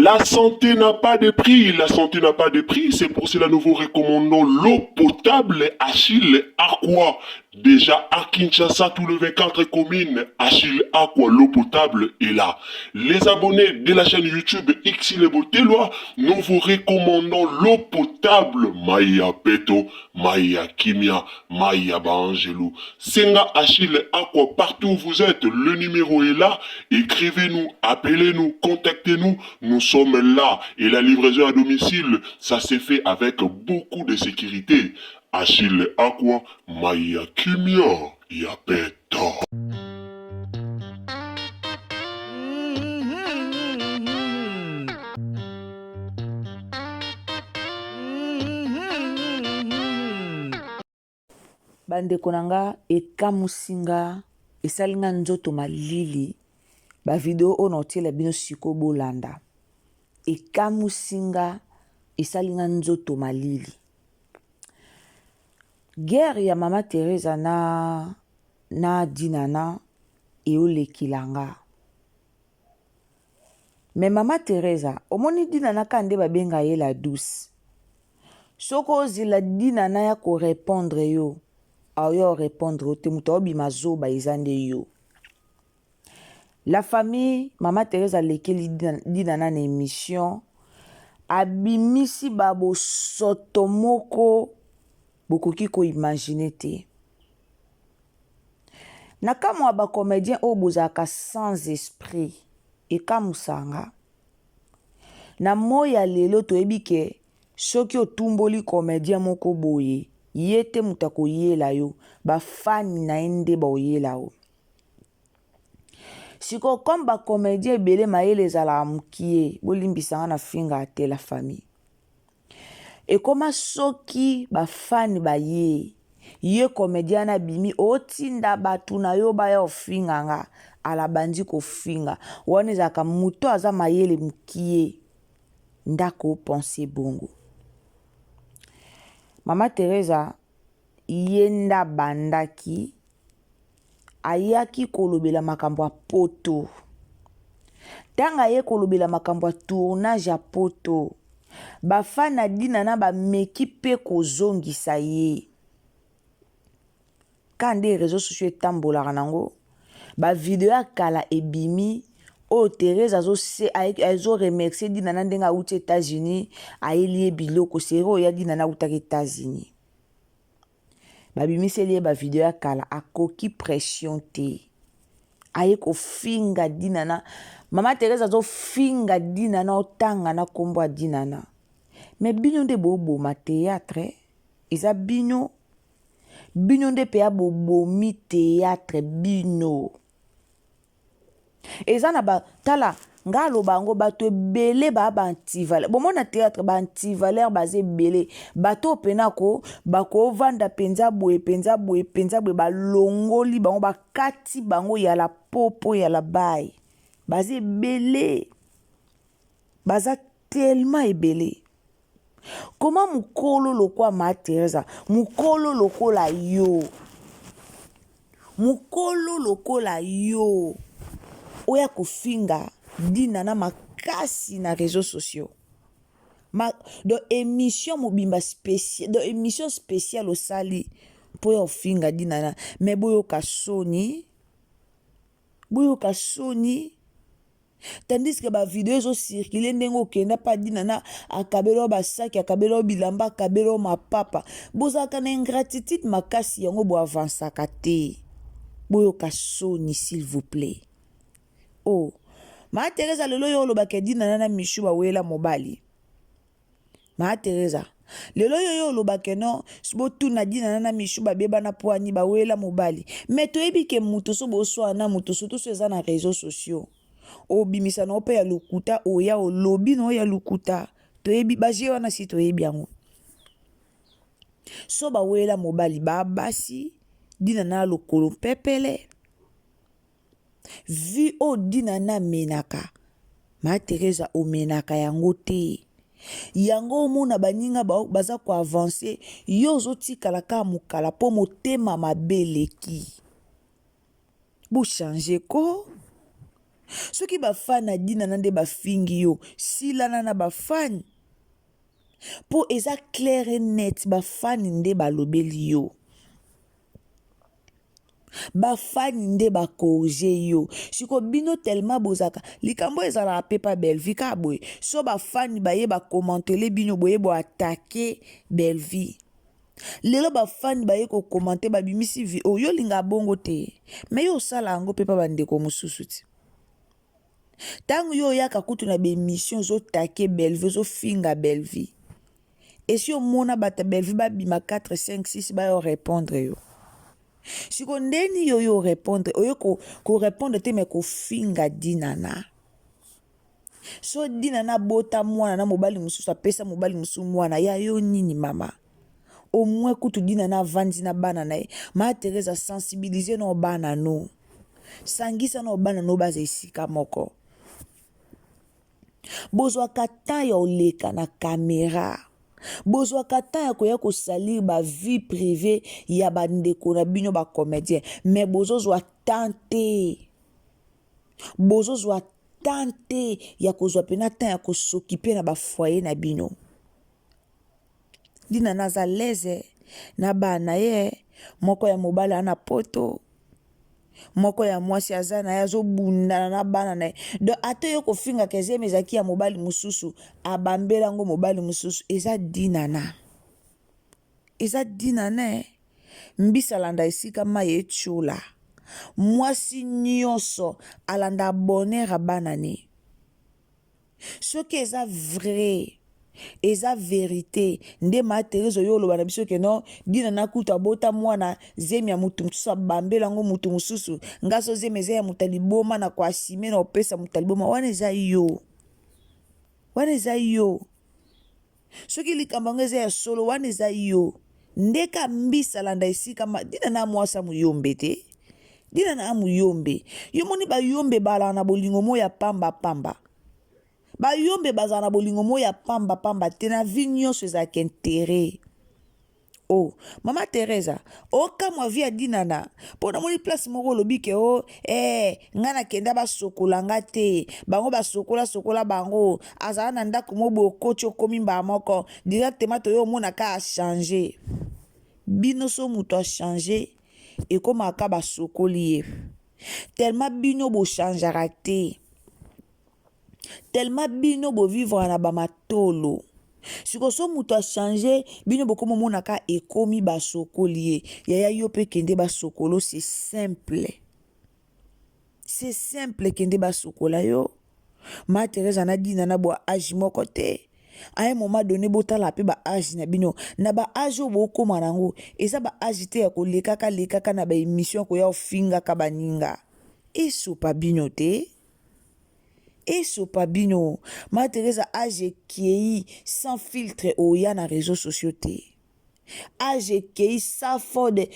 La santé n'a pas de prix, la santé n'a pas de prix, c'est pour cela que nous vous recommandons l'eau potable Achille Aqua. Déjà à Kinshasa, tout le 24 communes, Achille Aqua, l'eau potable est là. Les abonnés de la chaîne YouTube Xile Botelwa, nous vous recommandons l'eau potable Maya Peto, Maya Kimia, Maya Bangelou. Senga Achille Aqua, partout où vous êtes, le numéro est là. Écrivez-nous, appelez-nous, contactez-nous. Nous sommes là et la livraison à domicile, ça s'est fait avec beaucoup de sécurité. Achille Aqua, Maya Kimia, Yapeta. Bandeko nanga ekamusinga esalinga nzoto malili ba video ono tiela bino siko bolanda ekamusinga esalinga nzoto malili. Guerre ya mama Teresa na dinana eolekilanga. Mais mama Teresa omoni dinana kande babenga ye la douce. Soko zila dinana ya ko répondre yo ayo répondre te mutobi mazoba izande yo. La famille mama Teresa lekeli dinana na émission abimisi babo sotomoko bokoki ko imaginer te. Na kamwa ba comédien obozaka sans esprit ekamusanga. Na moya lelo toyebi ke soki otumboli comédien moko boye yete mutako yela yo ba fani na ende ba oyela o. Siko comme ba comédien ebele mayele ezala mukie bolimbisanga na finga te la famille. Et koma soki ba fani ba ye comédien na bimi otinda batu na yo ba ya ofinganga ala bandi ko finga wane zaka muto aza mayele mukie ndako penser bongo. Mama Teresa yenda bandaki ayaki kolobela makambo ya poto. Tanga ye kolobela makambo ya tournage ya poto. Bafana dinana ba meki pe kozongisa ye. Kande réseaux sociaux etambolaka nango ba video ya kala ebimi o Teresa azo remercier dinana ndenga uti États-Unis aelie biloko sero ya dinana utaki États-Unis. Babimisi elie ba video ya kala akoki pression te. Aye ko finga dinana. Mama Teresa zo finga dinana otanga na kombo a dinana. Mais bino nde bobo ma théâtre. Isa bino nde pe ya bobo mi théâtre bino. Eza na ba tala ngalo bango bato ebele ba antivaleur. Bon mona théâtre ba antivaleur baze ebele. Bato penako bako vanda penza boye ba longoli bango ba kati bango ya la popo ya la baye. Baze ebele. Baza tellement ebele. Comment mukolo lokwa ma Teresa? Mukolo lokola yo. Mukolo lokola yo. Oya kofinga dinana makasi na réseaux sociaux. De émission mobimba spécial, de émission spéciale au sali pour yo finga dinana. Mais boyo kasoni. Tandis que ba vidéo zo circuler ndengo kenda pa dinana akabelo ba saki akabelo bilamba akabelo mapapa. Bozaka na ingratitude makasi yango bo avansaka te. Boyo kasoni s'il vous plaît. Oh, ma Teresa lelo yo lobake dinana na mishu ba wela mobali. Ma Teresa lelo yo lobake no sibo tuna dinana na mishu ba beba na poani ba wela mobali. Mais toyebi ke muto so bo so na muto so to so eza na réseaux sociaux. O bimisa no pe ya lukuta o ya o lobi no ya lukuta. Toyebi baje wana si toyebi yango. So ba wela mobali ba basi dinana lokolo pepele. Vi o dinana menaka. Ma Teresa o menaka yango te. Yango mona baninga baza ko avancer. Yo zo tikala ka mukala po motema mabeleki. Bu changer ko. soki bafani adina na nde bafingi yo silana na bafani mpo eza clair et net bafani nde balobeli yo bafani nde bakorige yo siko bino telema bozaka likambo ezalaka mpe pa belvi ka boye so bafani baye bakomantele bino boye boatake belvi lelo bafani baye kokomante babimisi vi oyo linga bongo te me yo osala yango mpe pa bandeko mosusu ti ntango yo oyaka kutu na bemission ozotake belvi ozofinga belvi esi omona bata belvi babima 4 5 6 bayo répondre yo siko ndeni yo répondre oyo ko répondre te me kofinga dinana so dinana bota mwana na mobali mosusu apesa mobali mosusu mwana ya yo nini mama omwe kutu dinana avandi na bana na ye ma Teresa sensibiliser no bana no sangisa no bana no baza esika moko bozwaka temps ya oleka na kamera bozwaka temps ya koya kosalir ba vie privée ya bandeko na bino ba comédien mais bozozwa temps te bozozwa temps te ya kozwa pena temps ya kosokipe na bafoyer na bino dina naza leze na bana ye moko ya mobali ana poto moko ya mwasi aza na ye azobundana na bana na ye do ate yo kofinga kezeme ezaki ya mobali mosusu abambela ngo mobali mosusu eza dinana mbisa alanda esika mai etiola mwasi nyonso alanda bonheur bana ne soki eza vrai eza vérité nde ma Teresa yo oloba na biso ke no dina na kutu abota mwana zemi ya mutu mosusu abambela ngo mutu mosusu ngaso zemi eza ya mutu liboma na koasime na opesa mutu liboma wana eza yo soki likambo yango eza ya solo wana eza yo ndeka mbisa landa esika dina na mwasa muyombe te dina na muyombe yo moni bayombe bala na bolingo mo ya pamba bayombe bazala na bolingo mo ya pamba te na vi nyonso ezalaka intere oh mama Teresa okamwa vi ya dinana mpo namoni place moko olobi ke nga nakenda basokola nga te bango basokola bango azala na ndako mo boye okoti okomi mbala moko directement toyo omonaka achange bino so moto achange ekomaka basokoli ye tellement bino bochangeaka te tellement bino bovivre na bamatolo siko so mutu achange bino bokomo monaka ekomi basokoli ye yaya yo mpe kende basokolo c'est simple kende basokola yo ma Teresa na dina na bo age moko te à un moment donné botala pe ba age na bino na ba age o bokoma nango eza ba age te ya kolekaka na ba émission ko ya ofinga ka baninga esopa bino te esopa bino ma Teresa age kei sans filtre oya na réseaux sociaux te age kei sans fort de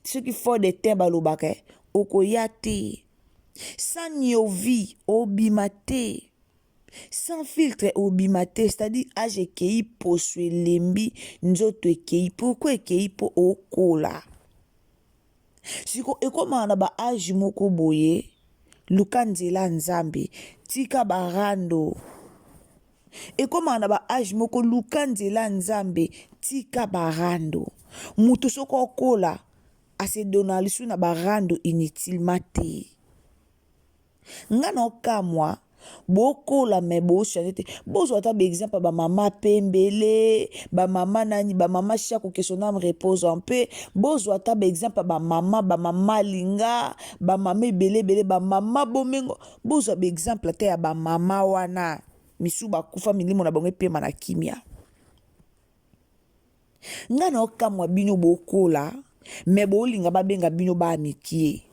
ce qui fort de temps balobaka okoya te sans nyovi obima te sans filtre obima te c'est-à-dire age ekei poso elembi nzoto ekei pourquoi ekei po okola siko ekomaka na ba age moko boye luka nzela nzambe tika barando ekomaka na ba age moko luka nzela nzambe tika barando mutu soko okola ase dona lisu na barando inutilement te nga na okamwa bokola me bochange te bozwa ata baexemple bamama pembele bamama nani bamama chaque question nam repose un peu bozwa ata baexemple bamama linga bamama ebele bamama bomengo bozwa baexemple te ya bamama wana misu bakufa milimo na bango epema na kimia nga na okamwa bino bokola me bolinga babenga bino bamikie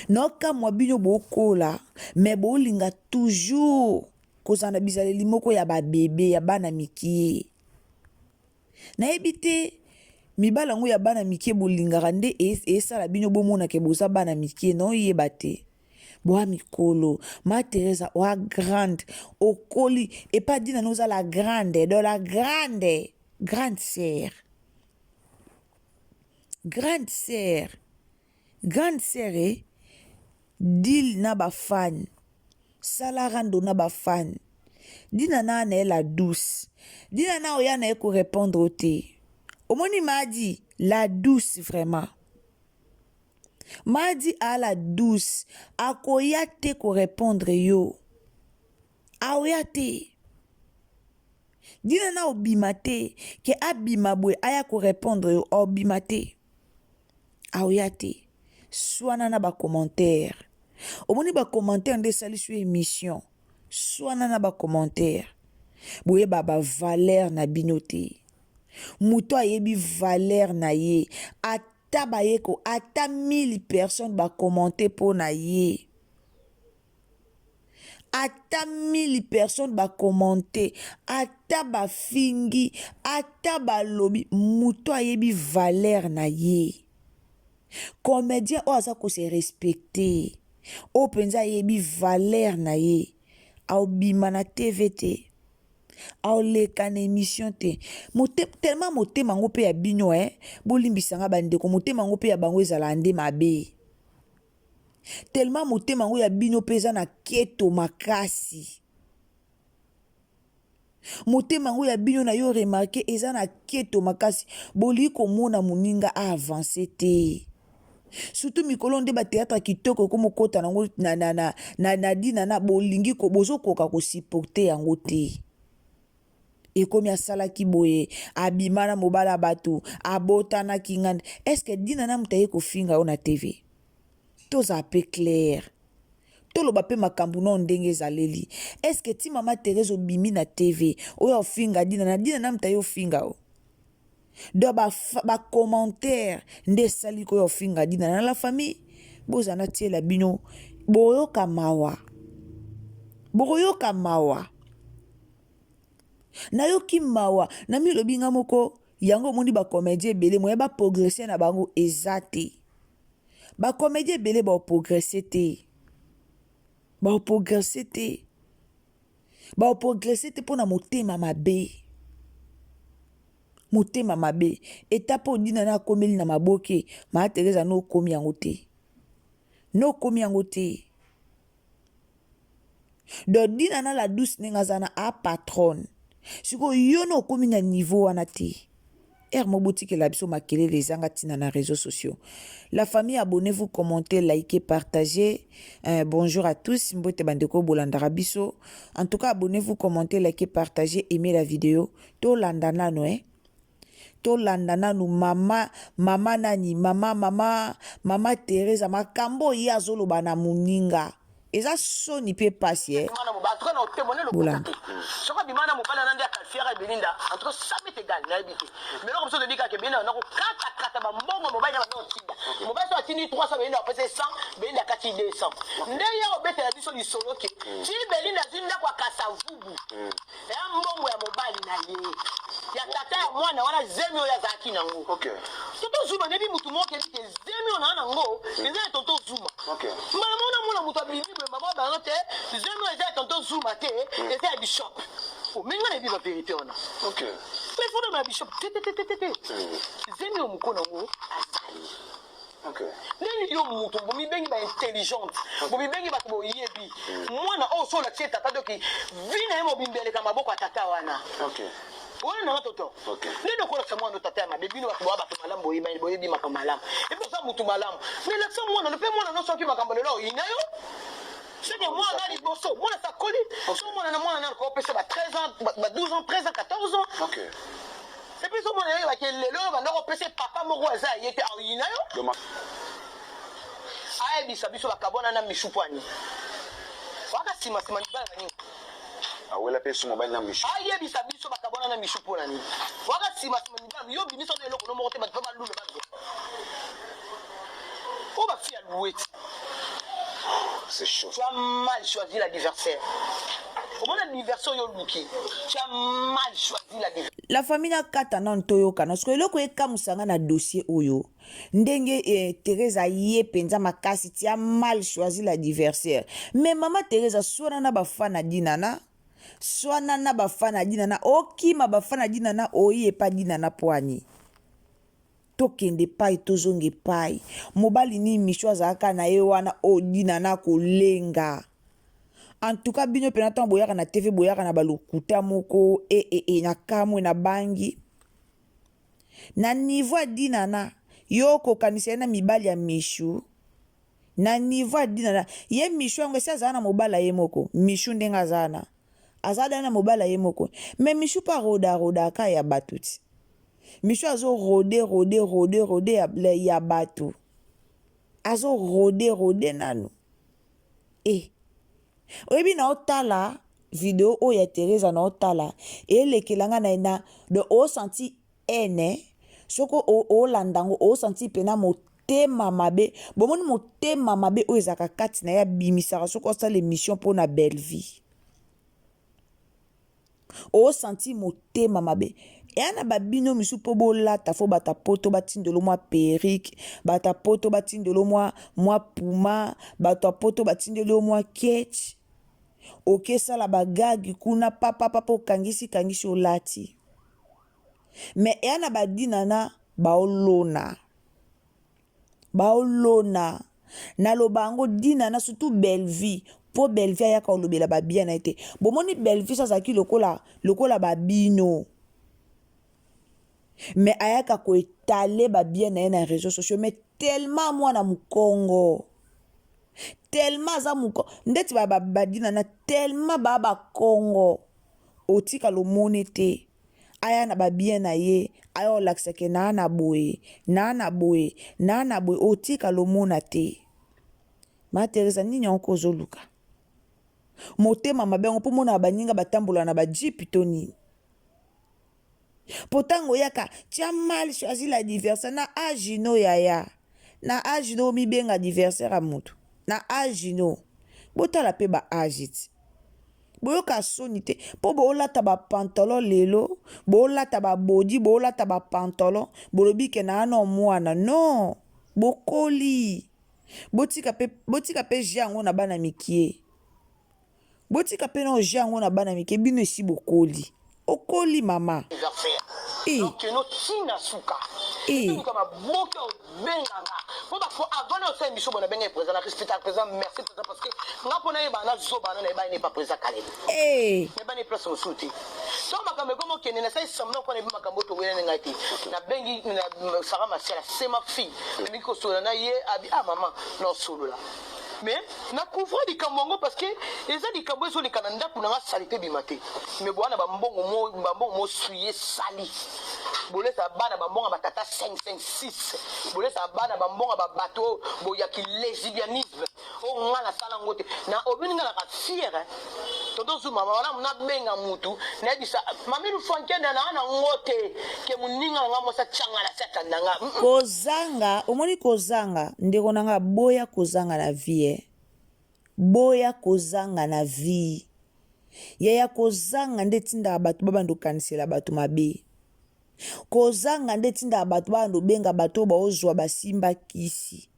nokamwa bino bokola me bolinga toujours kozana bizaleli moko ya babebe ya bana mikie nayebi te mibala yango ya bana mikie bolingaka nde esala bino bomonake boza bana mikie noyeba te boa mikolo ma Teresa oa grande okoli epa dina noza la grande dans la grande sœur deal na bafan sala rando na bafan dina na na la douce dina na oya na ko répondre au te omoni m'a dit la douce vraiment m'a dit à la douce akoya te ko répondre yo aoya te dina na obima te ke abima bwe aya ko répondre yo obima te aoya te swana na ba commentaire omoni ba commentaire nde sali sur émission swana na ba commentaire boye ba valeur na bino te muto ayebi valeur na ye ata bayeko ata 1000 personnes ba commenter po na ye ata 1000 personnes ba commenter ata ba fingi ata ba lobi muto ayebi valeur na ye comédien o aza ko se respecter o penza yebi valeur na ye aobima na TV te aoleka na émission te tellement motema ngo pe ya bino bolimbisanga bandeko motema ngo pe ya bango ezala nde mabe tellement motema ngo ya bino pe eza na keto makasi motema ngo ya bino na yo remarke eza na keto makasi boli komona moninga aavance te surtout mikolo nde bateatre kitoko ko mokota nango na dina na bolingi ko bozokoka kosupporte yango te ekomi asalaki boye abima na mobala bato abotanaki nganda eske dina na mutaye kofinga yo na TV toza pe clair toloba pe makambo no ndenge ezaleli eske ti mama Thérèse obimi na TV oyo ofinga dina na mutaye ofinga o do ba commentaire nde sali ko yo finga dina na la famille bozana tiela bino boyoka mawa nayoki mawa na milobi nga moko yango moni ba comédien ebele moye ba progresser na bango eza te ba comédien ebele ba progresser te mpona motema mabe etape odina na akomeli na maboke maa Teresa no komi yango te do dina na la douce nenga zana a patronne siko yo no komi na niveau wana te mobotikela biso makelele ezanga tina na réseaux sociaux. La famille, abonnez-vous, commentez, likez, partagez. Bonjour à tous. Mbote bandeko bolandara biso. En tout cas, abonnez-vous, commentez, likez, partagez, aimez la vidéo. To landana no to landana no mama nani mama Teresa makambo ya zolo bana muninga. Eza soni pe pasi Bolanda. Soko bimana mobala nande ya kalfiera beninda entre ça m'est égal na bité. Mais là comme ça de bika ke beninda na ko kata ba mbongo mobala na tinda. Mobala so atini 300 beninda pese 100 beninda kati 200. Ndeye obete ya biso lisolo ke ti beninda zinda kwa kasavubu. Ya mbongo ya mobali na ye. Ya tata ya mwana wana zemio ya zaki nango. OK. Toto zuma nebi mutu mo ke bike zemio na nango, eza toto zuma. OK. Mala mona mutu abimi maman barote zemio eza toto zuma te, eza bishop. Oh, mais on a dit la vérité on a. OK. Mais faut de bishop. Zemio mukona ngo azali. OK. Nani yo mutu bo mi bengi ba intelligente. Bo mi bengi ba ko yebi. Mwana o so la teta tata doki vina mo bimbele kama boko tata wana. OK. Ona na toto. OK. Neno ko la mwana no tata ma bebino ba ba to malambo yiba bo yebi makamalam. Et pour ça mutu malam. Mais la so mwana le pe mwana no so ki makambo lelo inayo. C'est que moi, on a les bossos. Moi, ça colle. Moi, on a encore 13 ans, 12 ans, 13 ans, 14 ans. Ok. Et puis, on a dit que les gens, on a repêché papa, mon roi, il était en Inayo. Ah, bisa, bisa, la cabane, on a mis choupani. Voilà, si ma semaine, ah ouais, la personne mobile n'a mis. Ah, il bisa, bisa, la cabane, on a mis choupani. Voilà, si ma semaine, yo, bimi, ça, on a l'eau, on a monté, ma femme, l'eau, le bateau. On va faire louer. C'est chaud. Tu as mal choisi l'adversaire. Comment l'adversaire est looké? Tu as mal choisi l'adversaire. La famille a katana ntoyoka parce que eloko ekamusanga na dossier oyo ndenge Teresa ye penza makasi tu as mal choisi l'adversaire. Mais maman Teresa swana na bafana dinana swana na bafana dinana okima bafana dinana oyi epa dinana poani tokende epai tozonga epai mobali nini misho azalaka na ye wana odina na kolenga en tout cas bino pena ntango boyaka na tv boyaka na balokuta moko na kamwe na bangi na niveau adinana yo kokanisa ye na mibali ya mishu na niveau adinana ye mishu yango esi azala na mobala ye moko mishu ndenge azala na mobala ye moko me mishu pa rodarodaka ya bato ti mishu azo rode ya bato azo rode nanu oyebi na otala video oyo ya Teresa na otala elekelanga na de osenti ene soko olandango osenti pena motema mabe bomoni motema mabe oyo ezalaka kati na ye abimisaka soko osala émission mpona belle vie osenti motema mabe eya na babino misu mpo bolata fo bata poto batindelo mwa perike bata poto batindelo mwa puma bata poto batindelo mwa ketch okesala bagagi kuna papa okangisi olati me eya na badinana baolona naloba yango dinana surtout belle vie po belle vie ayaka olobela babia na ye te bomoni belle vie so azalaki lokola babino me ayaka koetale babia na ye na réseaux sociaux me tellement mwana mokongo tellement aza mokongo ndeti badinana tellement baa bakongo otika lomone te aya na babien na ye aya olakisake na boye otika lomona te ma Teresa nini yango kozoluka motema mabe yango mpo mona baninga batambola na bajipi to nini potango yaka tia mal choisi l'adversaire na agino yaya na agino mibenga adversaire a mutu na agino botala pe ba agit boyoka soni te po bolata ba pantalon lelo bolata ba body bolata ba pantalon bolobi ke na ano mwana non bokoli botika pe jango na bana mikie botika pe no jango na bana mikie bino esi bokoli okoli mama donc no tina suka kama boka benganga po ba fo avant na sa émission bona benga président respecter président merci président parce que nga pona ye bana zo bana na ba ne pas président Kaleb ne ba ne place musuti so makambe komo kene na sai samna ko ne makambo to wena ngati na bengi na sara masela c'est ma fille mais ko so na ye abi maman no solo la mais na couvre di kambongo parce que eza di kambo so di kananda kuna nga salite bimate mais bwana ba mbongo mo suye sali bolesa bana bambonga batata 556 bolesa bana bambonga babato boya ki lesbianisme o ngala sala ngote na obininga la fière todo zuma wala mna benga mutu na bisa mamilu fonkenda na ana ngote ke muninga nga mosa changala satandanga kozanga omoni kozanga ndeko nanga boya kozanga na vie boya kozanga na vie yaya kozanga ndetinda bato babando kanisela bato mabe kozanga ndetinda bato bando benga bato baozwa basimba kisi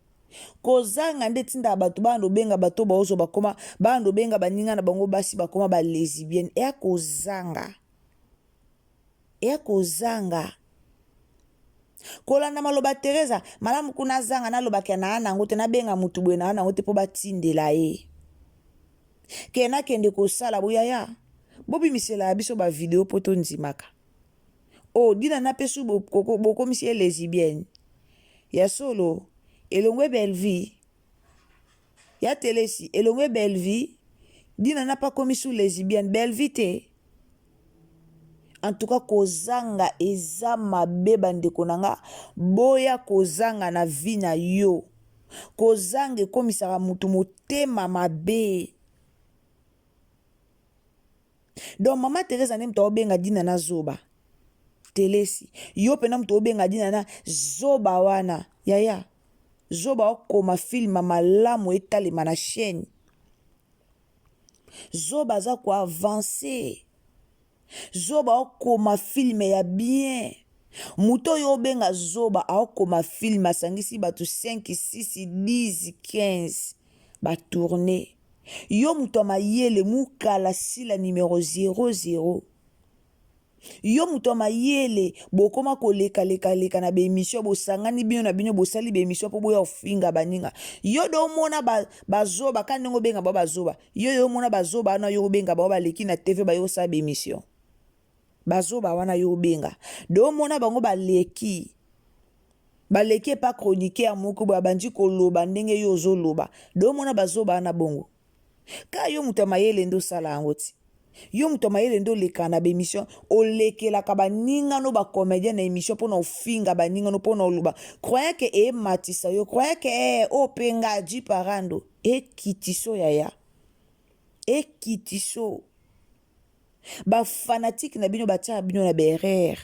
kozanga ndetinda bato bando benga bato baozwa bakoma bando benga baninga na bango basi bakoma ba lesbienne eya kozanga kolanda maloba Teresa malamu kuna zanga nalobaka na ana ngote na benga mutu bwe na ana ngote po batindela ye kena kende kosala boyaya bobi misela biso ba video poto nzimaka dina na pesu bokomisi ye lesbienne ya solo elongwe belle vie ya telesi elongwe belle vie dina na pa komisu lesbienne belle vie te en tout cas kozanga eza mabe bandeko nanga boya kozanga na vie na yo kozanga ekomisaka mutu motema mabe donc mama Teresa ne mto obenga dina na zoba telesi yo pena mto obenga dina na zoba wana yaya zoba okoma filma malamu etalema na chaîne zoba za ko avancer zoba okoma filme ya bien muto yo benga zoba okoma filme asangisi bato 5 6 10 15 ba tourner yo muto mayele mukala sila numéro 00 yo muto mayele bokoma koleka leka na bemission bosangani bino na bino bosali bemission po boya ofinga baninga yo do mona bazoba kandi ngo benga ba bazoba yo mona bazoba na yo benga ba baleki na TV ba yo sa bemission bazoba wana yo benga do mona bango baleki pa chroniqueur moko ba bandi koloba ndenge yo zoloba do mona bazoba na bongo ka yo muto mayele ndo sala angoti yo muto mayele ndo leka na bemission olekelaka baninga no bacomédien na émission mpona ofinga baninga no mpona oloba croyant ke ematisa yo croyant ke openga adi parando ekitiso yaya ekitiso bafanatike na bino batia bino na berere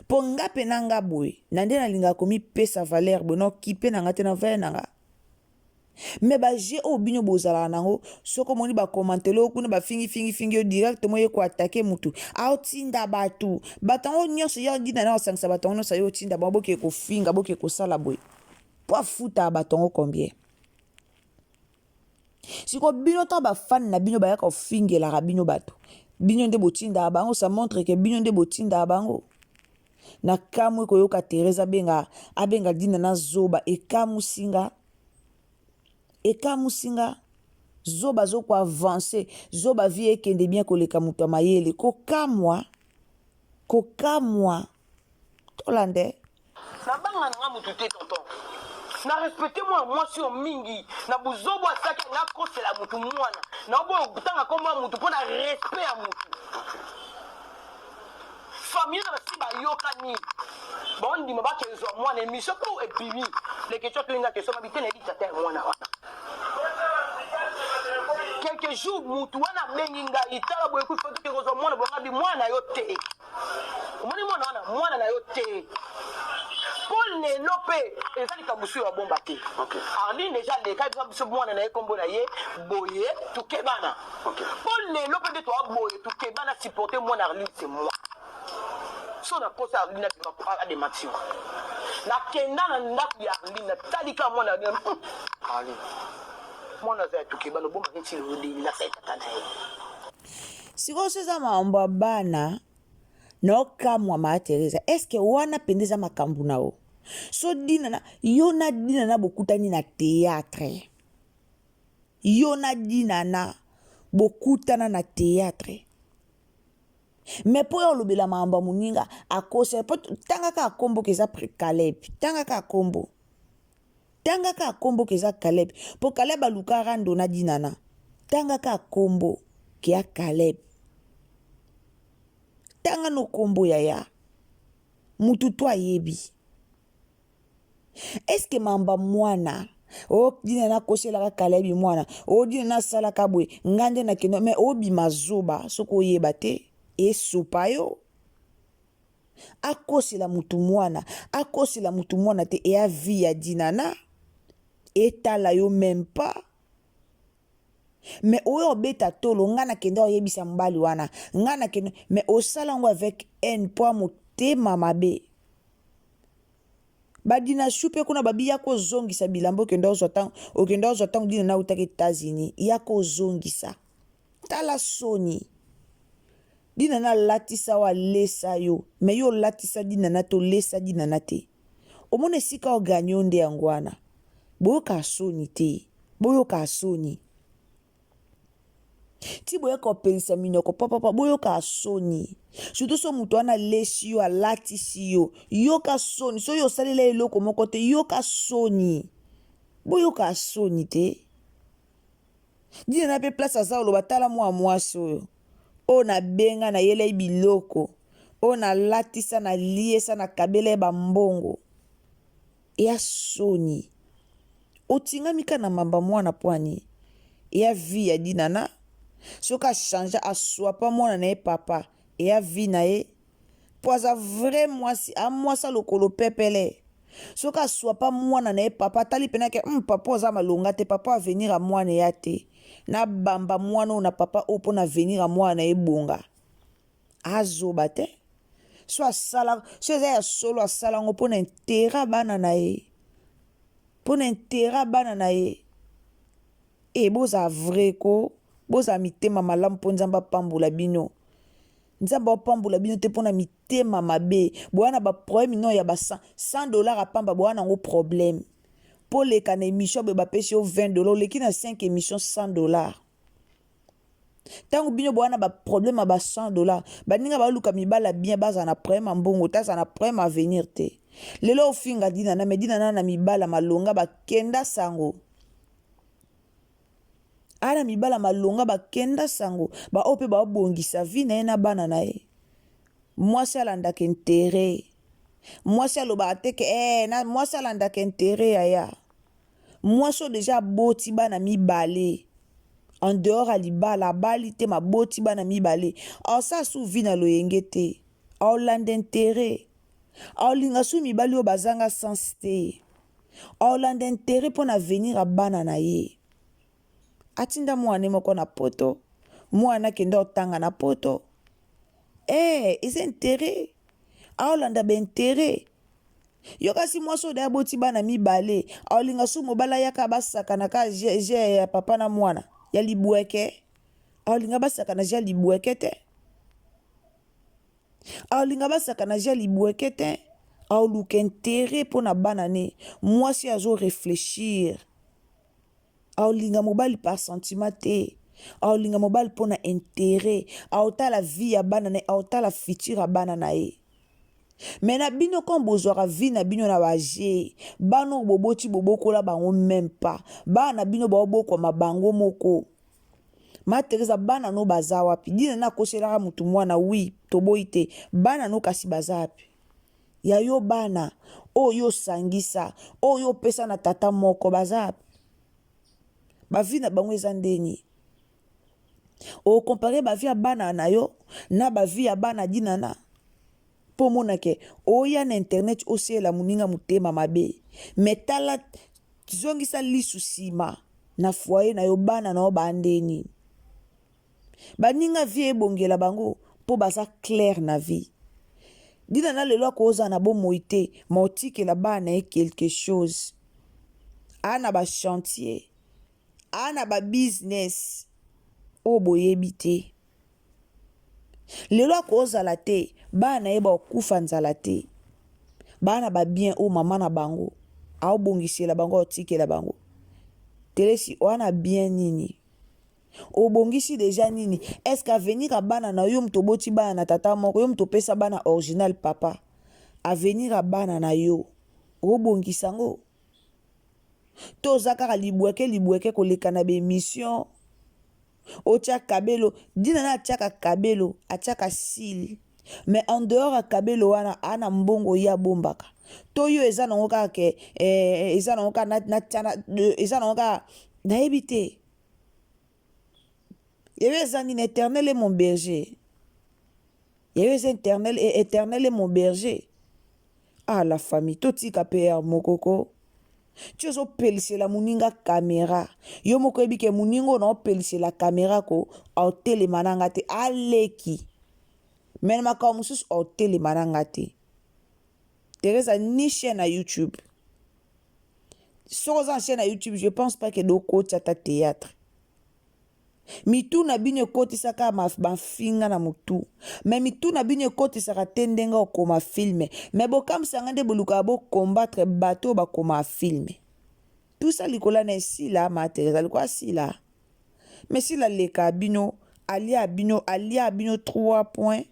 mpo nga mpe na nga boye na nde nalingaka komipesa valeur boye nokipe na nga te na valeur na nga me baje oyo bino bozalaka nango soki omoni bakomantele oyo kuna bafingi yo directement ye koatake mutu aotinda bato yango nyonso yo dina na osangisa bato yango nyonso yo otinda bango bokee kofinga bokee kosala boye po afuta bato yango combien siko bino to bafani na bino bayaka ofingelaka bino bato bino nde botindaka bango ça montre ke bino nde botindaka bango na kamwe koyoka Teresa abenga dina na zoba ekamusinga zoba zo ko avancer zoba vie ekende bien koleka mutu mayele kokamwa tolande na banga nga mutu te tonton na respecte moi sur mingi na buzobo asaki na kosela mutu mwana na obo tanga komba mutu pona respect ya mutu famille na basi bayokani bondima bakezwa mwana émission po ebimi les questions tolinga question mabite na dictateur mwana wana quelques jours mutu wana bengi ngai tala boye ku foto kozwa mwana bonga bi mwana yo te omoni mwana na yo te Paul ne lope ezali kabusu ya bomba te ardi déjà les cas biso mwana na ye kombo na ye boye tukebana Paul ne lope de toi boye tukebana supporter mwana Arline c'est moi so na posa Arline a des matins na kenda na ndaku ya Arline na talika mwana Arline mwana za tukebana bomba nti lodi na seta na ye siko seza mambo bana no kamwa ma Teresa eske wana pendeza makambu nao so dina na bokutani na théâtre bokutana na théâtre mais po olobela mamba muninga akose po tanga ka kombo keza Caleb tanga ka kombo keza Caleb po Caleb aluka rando na dinana tanga ka kombo kia Caleb tanga no kombo yaya mutu to ayebi eske mamba mwana o dina na koselaka Kalebi mwana o dina na salaka bwe ngande na keno me obi mazoba soko yeba te esupa yo akosela mutu mwana te e avi ya dinana etala yo même pas mais oyo beta tolo ngana kenda oyebisa mbali wana ngana kendo mais osala ngo avec un poids motema mabe badina chupe kuna babi yako zongisa bilambo kenda ozwa tango dina na utaki États-Unis yako zongisa tala soni dina na latisa wa lesa yo mais yo latisa dina na to lesa dina na te omone sika o ganyo nde yangwana boyoka soni te boyoka soni ti boyoka opelisa minoko papa boyoka soni surtout so mutu wana lesi yo alatisi yo yoka soni so yo salela eloko moko te yoka soni boyoka soni te dina na pe place aza oloba tala mwa mwasi oyo o na benga na yele biloko o na latisa na liesa na kabele bambongo ya soni otingami kana mamba mwana pwani ya vi ya dinana soka change aswapa mwana na ye papa ya vi na ye po aza vrai mwasi amwasa lokolo pepele soka aswapa mwana na ye papa tali penake papa oza malonga te papa avenir a mwana ya te na bamba mwana na papa o pona venir a mwana ye bonga azoba te so asala so eza ya solo asala ngo pona intera bana na ye e boza vrai ko boza mitema malamu mpo nzambe apambola bino nzambe opambola bino te mpona mitema mabe bowana baproblème no ya $100 apamba bowana yango problème mpo leka na émission boye bapesi yo $20 oleki na 5 émission $100 ntango bino bowana baproblème ya $100 baninga baluka mibala bien baza na problème ya mbongo taza na problème ya avenir te lelo ofinga dinana me dinana na mibala malonga bakenda sango ana mibala malonga bakenda sango baoyo mpe baobongisa vi na ye na bana na ye mwasi alandaka intere mwasi alobaka teke mwasi alandaka intere yaya mwasi oyo deja aboti bana mibale en dehors ya libala abali te maboti bana mibale aosa su vi na loyenge te aolanda intere aolinga su mibali oyo bazanga sens te aolanda intere mpo na venir ya bana na ye atinda mwana moko na poto mwana kende otanga na poto eza intere aolanda baintere yo kasi mwasi oyo aboti bana mibale aolinga su mobala yaka basakana ka je ya papa na mwana ya libweke aolinga basakana je ya libweke te aolinga basakana je ya libweke te aoluka intere mpo na bana ne mwasi azo réfléchir aolinga mobali par sentiment te aolinga mobali mpo na intérêt aotala vie ya bana na ye aotala futur ya bana na ye me na bino kon bozwaka vie na bino na baje bana oyo boboti bobokola bango même pas bana na bino baobokwama bango moko Matereza bana no baza wapi dina na koselaka mutu mwana wi toboyi te bana no kasi baza wapi ya yo bana oyo sangisa oyo pesa na tata moko baza wapi bavi na bango eza ndeni o compare bavi ya bana na yo na bavi ya bana dinana po monake oya na internet osela muninga mutema mabe metala zongisa lisu sima na foyer na yo bana na yo bandeni baninga vie ebongela bango po baza clair na vie dinana lelo akoza na bomoi te maotikela bana ye quelque chose ana ba chantier ana ba business o boyebi te lelo akozala te bana ye bakufa nzala te bana ba bien o mama na bango aobongisela bango otikela bango telesi wana bien nini obongisi deja nini est-ce qu'avenir a bana na yo mto boti bana na tata moko yo mto pesa bana original papa avenir a bana na yo obongisa ngo to zakaka libweke koleka na be mission otia kabelo dina na atiaka kabelo atiaka sil mais en dehors a kabelo wana ana mbongo ya bombaka to yo eza nango kaka ke eza nango kaka eza nango kaka nayebi te yewe eza nini éternel est mon berger yewe eza éternel est mon berger ah la famille totika pe ya mokoko tu ozo pelisela muninga caméra yo moko yebi ke muningo na opelisela caméra ko aotelema nanga te aleki mena makambo mosusu aotelema nanga te Teresa ni chaîne à YouTube soki oza chaîne à YouTube je pense pas que dokoti ata théâtre mitu na bino ekotisaka mafinga na mutu me mitu na bino ekotisaka te ndenge okoma filme me bokamwisanga nde boluka bocombattre bato bakoma filme tout ça likola na esila Matereza likola sila me sila leka bino alia bino 3 points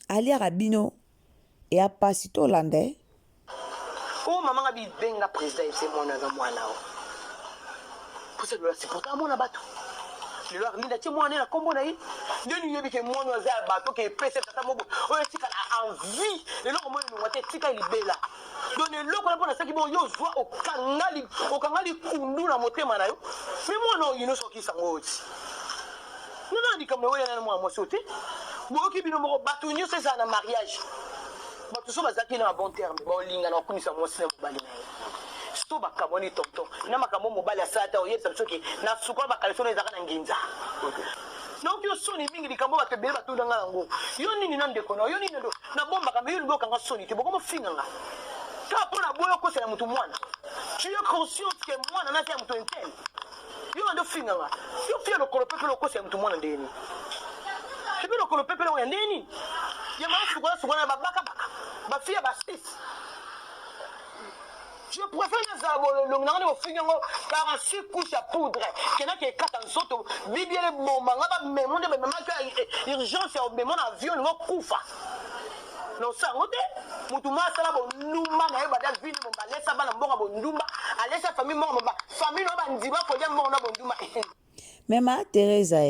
alia bino e apasi tolande o mama nga bibenga président c'est mwana za mwana o c'est pourtant mon abato le loi linda ti mwana na kombo na yi ndeni yebi ke mwana za abato ke pese tata mobo o tika la envie le loko mwana no wate tika libela donne loko na pona saki bon yo zwa okangali kundu na motema na yo mais mwana yino soki sangoti nana ndika mwe yana mwana mosote boki bino moko bato nyo c'est ça na mariage bato so bazaki na bon terme ba olinga na kunisa mwasi na mobali na ye to bakamoni tonton na makambo mobali asata oyebisa biso ke na suka bakalisono ezaka na nginza donc yo soni mingi likambo bato ebele batundanga yango yo nini na ndeko na yo nini na bombaka me yo libi okanga soni te bokoma finganga ka mpo na boyo okosela motu mwana tu yo conscience ke mwana nati ya moto intene yo ando finganga yo fia lokolo mpe ke lokosela motu mwana ndeni Et puis le peuple est nini. Il y a un soukona babaka baka. Ma fille a 6. Je préfère le finir 46 couches à poudre. Qu'il y en a qui est 4 en soto. Bibi les bombes. Mais mon urgence est au même avion. On koufa. Non, ça, on est. Moutuma, ça là, bon, nous, ma, na, ba, da, vini, bon, ba, laisse, ba, na, bon, bon, ndumba. A laisse, famille, bon, ba, famille, non, ba, ndiba, faut dire, bon, na, bon, ndumba. Mais ma Teresa,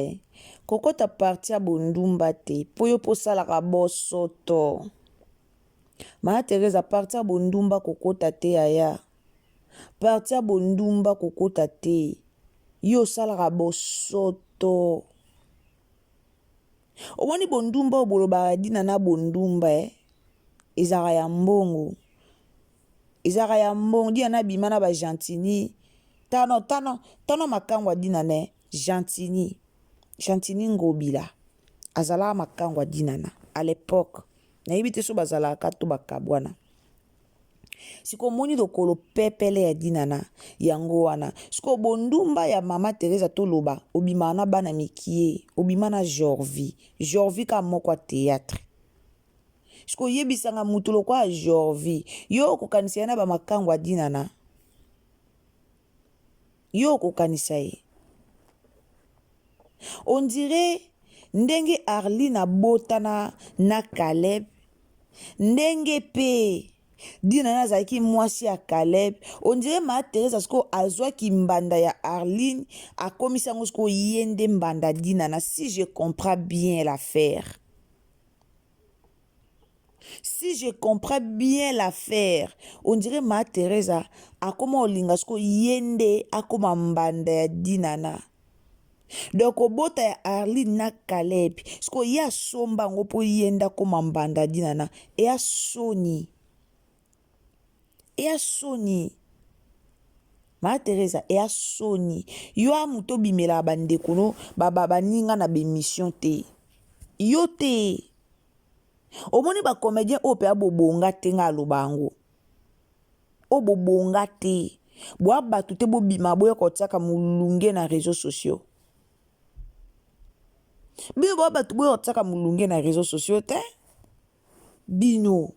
koko ta parti à bondumba te. Poyo po salaka bosoto. Ma Teresa parti à bondumba koko ta te aya. Parti à bondumba koko ta te. Yo salaka bosoto. Omoni bondumba oboloba dina na bondumba ezaka ya mbongo. Ezaka ya mbongo dina na bimana ba gentini. Tano makangwa dina ne gentini. Gentini ngobila. Azala makangwa dina na à l'époque. Na yibite so bazala kato bakabwana. Siko moni dokolo pepele ya dinana yango wana. Siko bondumba ya mama Teresa toloba obimana bana mikie, obimana Jorvi ka moko théâtre. Siko yebisanga mutulo kwa Jorvi, yo kokanisa na ba makangwa dinana. Yo kokanisa ye. On dirait ndenge Arline botana na Caleb, ndenge pe dina na zaki mwasi ya Caleb. On dirait ma Teresa sko azwa ki mbanda ya Arline a komisa ngo yende mbanda dina na, si je comprends bien l'affaire. Si je comprends bien l'affaire, on dirait ma Teresa a koma olinga sko yende a koma mbanda ya dina na. Donc obota ya Arline na Caleb sko ya somba ngo po yenda koma mbanda dina na e ya soni. Ea soni. Ma Teresa ea soni. Yo a muto bimela bandeko no baba ninga na bemission te. Yo te. Omoni ba comédien ope abobonga te nga lobango. Obobonga te. Boa batu te bo bima boya kotsaka mulunge na réseaux sociaux. Bino boa batu boya kotsaka mulunge na réseaux sociaux te. Bino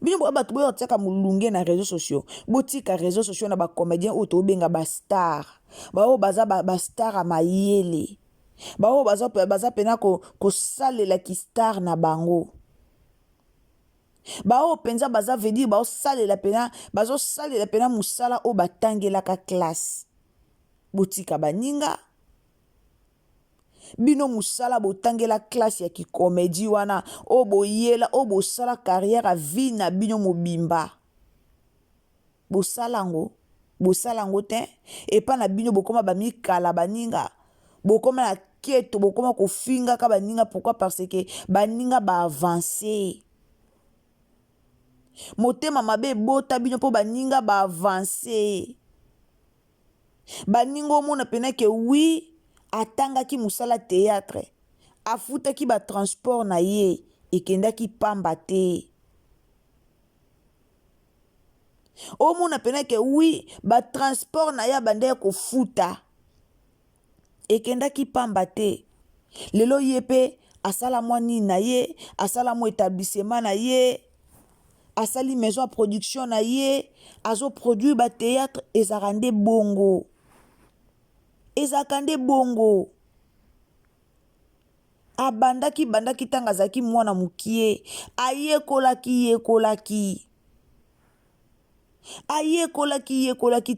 boa batu boya kotsaka mulunge na réseaux sociaux. Botika réseaux sociaux na ba comédien oto benga ba star. Ba o baza ba star a mayele. Ba o baza pena ko salela ki star na bango. Ba o penza baza vedi ba o salela pena musala o batangela ka classe. Botika baninga. Bino musala botangela classe ya ki comédie wana o boyela o bosala carrière a vie na bino mobimba. Bosalango te et pas na bino bokoma bami kala baninga. Bokoma na keto bokoma ko finga ka baninga, pourquoi? Parce que baninga ba avancer. Motema mabe bota bino po baninga ba avancer. Baningo mona pena ke oui atanga ki musala théâtre, afuta ki ba transport na ye ekenda ki pamba te. Omona pena ke oui ba transport na ya bande ko futa ekenda ki pamba te. Lelo yepe asala mwani na ye, asala mo établissement na ye, asali maison à production na ye, azo produit ba théâtre ezakande bongo. Ezakande bongo. Bandaki tanga zaki mwana mukie. Ayekolaki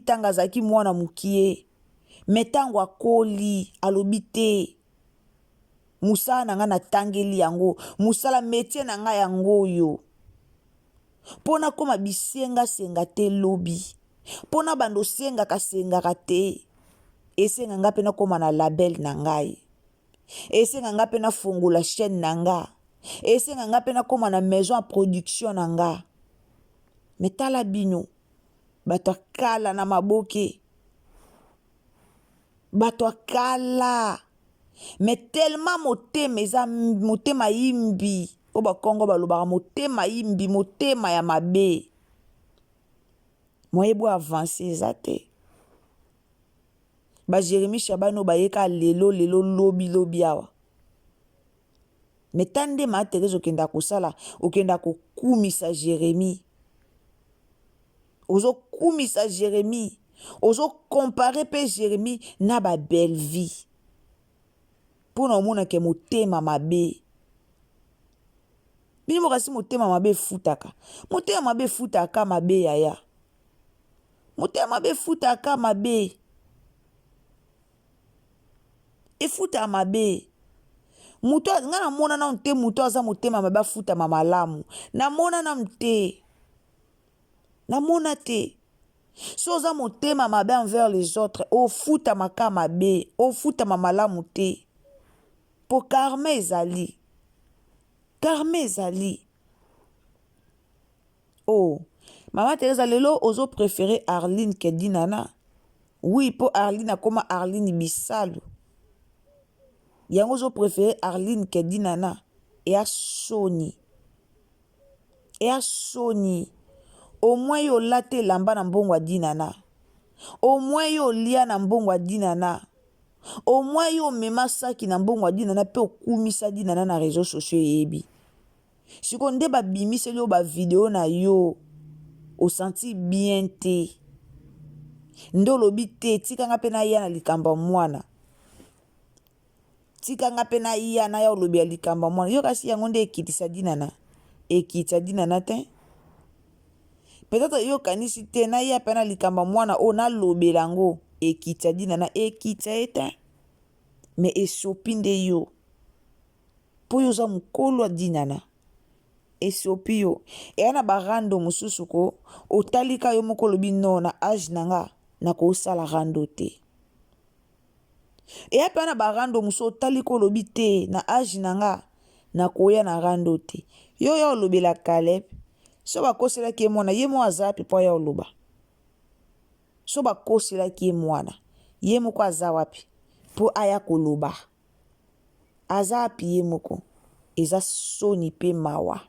tanga zaki mwana mukie. Metango akoli alobite. Musala nanga na tangeli yango. Musala métier nanga yango yo. Pona koma bisenga senga te lobi. Pona bando senga ka te. Esenga nga pena koma na label na ngai. Esenga nga pena fungola chaîne na nga. Esenga nga pena koma na maison à production na nga. Metala bino. Bato akala na maboke. Bato akala. Mais tellement motema yimbi. Oba Kongo balobaka motema yimbi, motema ya mabe. Moye bo avancer zate. Ba Jérémie Chabano ba yeka lelo lobi awa. me tande ma Thérèse okenda kosala okenda kokumisa Jérémie ozo kumisa Jérémie ozo comparer pe Jérémie na ba belle vie pona omona ke motema mabe bini mokasi motema mabe futaka motema mabe futaka mabe yaya motema mabe futaka mabe efuta mabe muto nga namona na nte muto aza motema mabe afuta mamalamu namona na mte namona te so oza motema mabe envers les autres ofuta maka mabe ofuta mamalamu te po karma ezali oh mama Teresa lelo ozo préféré Arline ke dinana oui po Arline akoma Arline bisalu yango ozo préféré Arline ke dinana e a soni au moins yo late lamba na mbongo dinana au moins yo lia na mbongo dinana au moins yo mema saki na mbongo dinana pe okumisa dinana na réseaux sociaux yebi siko nde babimiseli yo ba video na yo osenti bien te ndo lobi te tikanga pe na ya na likamba mwana tikanga pe na ya na ya olobi ya likamba mwana yo kasi yango nde ekitisa dinana te peut-être yo kanisi te na ya pe na likamba mwana o na lobela ngo ekitisa dinana ekitisa ete me esopi nde yo po yo za mukolo dinana esopi yo eya na barando mosusu ko otalika yo moko lobi no na age nanga na kosala rando te eya pe na barando mosusu otalika lobi te na age nanga na koya na rando te yo ya olobela Caleb so bakoselaki ye mwana ye mo aza wapi po ya oloba so bakoselaki ye mwana ye moko aza wapi po aya koloba aza wapi ye moko eza soni pe mawa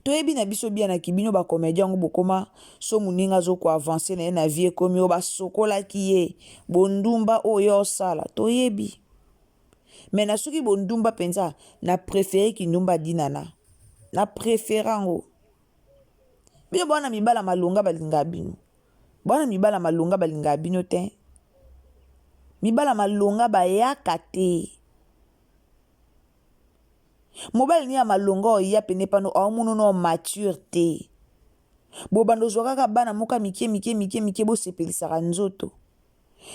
toyebi na biso bia na kibino ba comédien ngo bokoma so muninga zo ko avancer na ye na vie komi o basokolaki ye bondumba oyo osala toyebi mais na soki bondumba penza na préféré kindumba dinana na préférango bino bwana mibala malonga balinga bino bwana mibala malonga balinga bino te mibala malonga bayaka te mobali ni ya malonga oya pene pano aomuno no mature te bobando zwaka bana moka mike bosepelisaka nzoto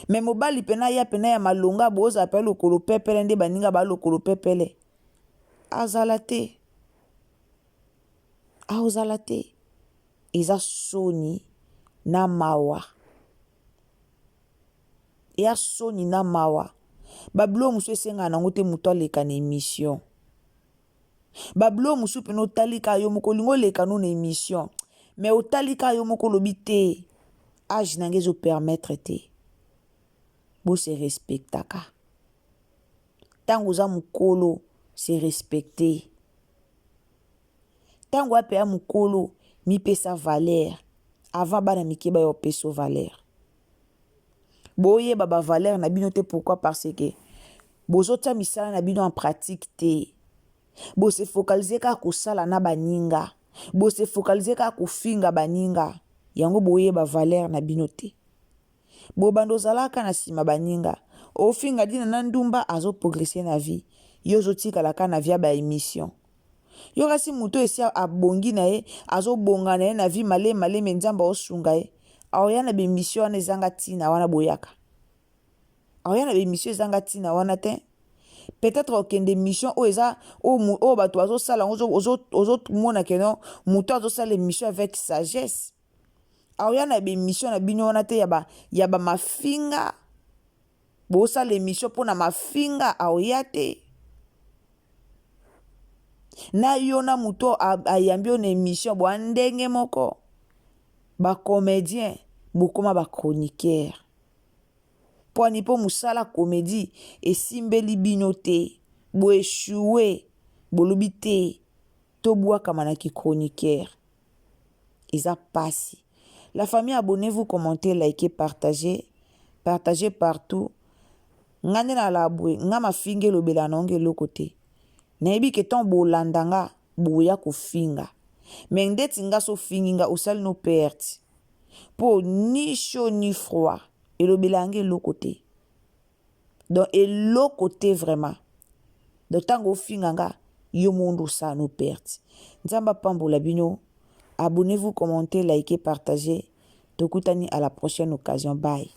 me mobali pena ya pena ya malonga boza pe lokolo pepele nde baninga ba lokolo pepele azala te eza soni na mawa ya soni na mawa bablo musu esenga nango te muto aleka na émission bablo musu pene otalika yo moko lingo leka no na émission mais otalika yo moko lobi te age nange zo permettre te bo se respectaka tango za mukolo se respecter tango ape ya mukolo mi pesa valeur avant bana mikeba yo peso valeur boye baba valeur na bino te pourquoi parce que bozotia misala na bino en pratique te bo se focaliser ka kosala na baninga bo se focaliser ka kofinga baninga yango boye ba valeur na bino te bo bando zalaka na sima baninga ofinga dina na ndumba azo progresser na vie yo zotika la ka na via ba émission yo kasi muto esi abongi na ye azo bonga na ye na vie male nzamba osunga ye aoya na bemission wana ezanga tina wana boyaka aoya na bemission ezanga tina wana te peut-être okende mission o eza o bato azosala ozomona keno muto azosala émission avec sagesse aoya na bemission na bino wana te ya ba mafinga bosala émission mpona mafinga aoya te na yo na muto ayambi yo na émission bwa ndenge moko bacomédien bokoma bachroniqueur pwani mpo mosala comédie esimbeli bino te boeshue bolobi te tobwakama na kichroniqueur eza pasi. La famille, abonnez-vous, commentez, likez, partagez partout. Ngane na labwe nga mafinge lobela nonge lokote nayebi ke ton bolanda nga boya kofinga me ndeti nga so fingi nga osali no perte po ni chaud ni froid elobela yango eloko te donc eloko te vraiment donc ntango ofinga nga yo mondo osala no perte. Nzambe apambola bino. Abonnez-vous, commentez, likez, partagez. Tokutani à la prochaine occasion. Bye.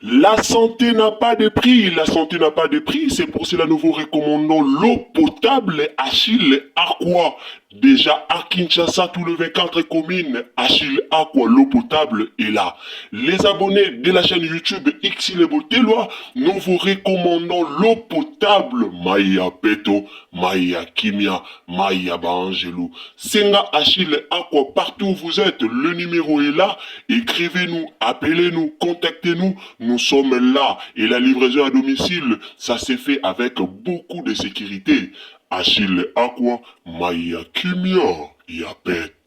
La santé n'a pas de prix, la santé n'a pas de prix, c'est pour cela nous vous recommandons l'eau potable Achille Aqua. Déjà à Kinshasa, tous les 24 communes, Achille Aqua, l'eau potable est là. Les abonnés de la chaîne YouTube Xile Botelwa, nous vous recommandons l'eau potable Maya Peto, Maya Kimia, Maya Bangelou. Senga Achille Aqua, partout où vous êtes, le numéro est là. Écrivez-nous, appelez-nous, contactez-nous. Nous sommes là et la livraison à domicile, ça s'est fait avec beaucoup de sécurité. Achille Aqua, Maya Kimia, Yapet.